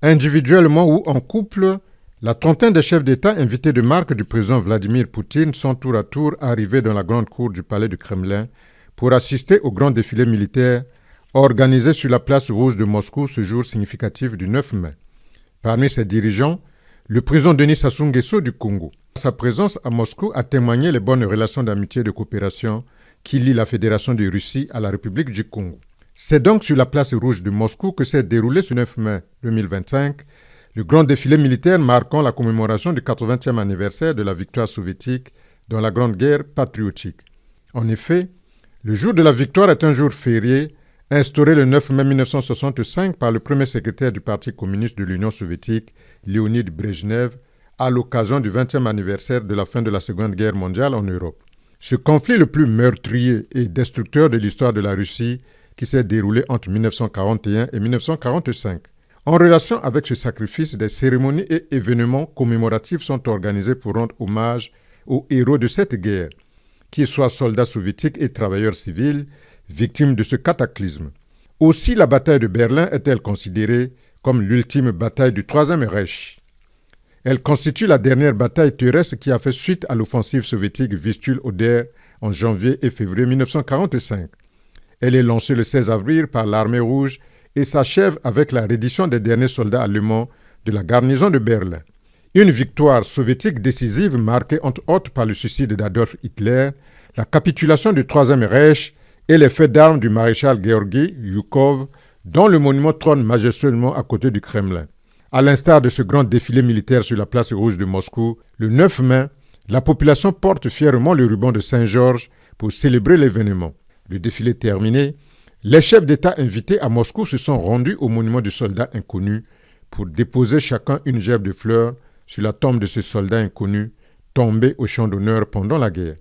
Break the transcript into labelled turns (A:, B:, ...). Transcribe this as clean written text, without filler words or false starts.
A: Individuellement ou en couple, la trentaine de chefs d'État invités de marque du président Vladimir Poutine sont tour à tour arrivés dans la grande cour du palais du Kremlin pour assister au grand défilé militaire organisé sur la place rouge de Moscou ce jour significatif du 9 mai. Parmi ces dirigeants, le président Denis Sassou Nguesso du Congo. Sa présence à Moscou a témoigné les bonnes relations d'amitié et de coopération qui lient la Fédération de Russie à la République du Congo. C'est donc sur la place rouge de Moscou que s'est déroulé ce 9 mai 2025 le grand défilé militaire marquant la commémoration du 80e anniversaire de la victoire soviétique dans la Grande Guerre patriotique. En effet, le jour de la victoire est un jour férié instauré le 9 mai 1965 par le premier secrétaire du Parti communiste de l'Union soviétique, Léonid Brejnev, à l'occasion du 20e anniversaire de la fin de la Seconde Guerre mondiale en Europe. Ce conflit le plus meurtrier et destructeur de l'histoire de la Russie qui s'est déroulé entre 1941 et 1945. En relation avec ce sacrifice, des cérémonies et événements commémoratifs sont organisés pour rendre hommage aux héros de cette guerre, qu'ils soient soldats soviétiques et travailleurs civils, victimes de ce cataclysme. Aussi, la bataille de Berlin est-elle considérée comme l'ultime bataille du Troisième Reich. Elle constitue la dernière bataille terrestre qui a fait suite à l'offensive soviétique Vistule-Oder en janvier et février 1945. Elle est lancée le 16 avril par l'armée rouge et s'achève avec la reddition des derniers soldats allemands de la garnison de Berlin. Une victoire soviétique décisive marquée entre autres par le suicide d'Adolf Hitler, la capitulation du Troisième Reich et les faits d'armes du maréchal Georgi Yukov, dont le monument trône majestueusement à côté du Kremlin. À l'instar de ce grand défilé militaire sur la place rouge de Moscou, le 9 mai, la population porte fièrement le ruban de Saint-Georges pour célébrer l'événement. Le défilé terminé, les chefs d'État invités à Moscou se sont rendus au monument du soldat inconnu pour déposer chacun une gerbe de fleurs sur la tombe de ce soldat inconnu tombé au champ d'honneur pendant la guerre.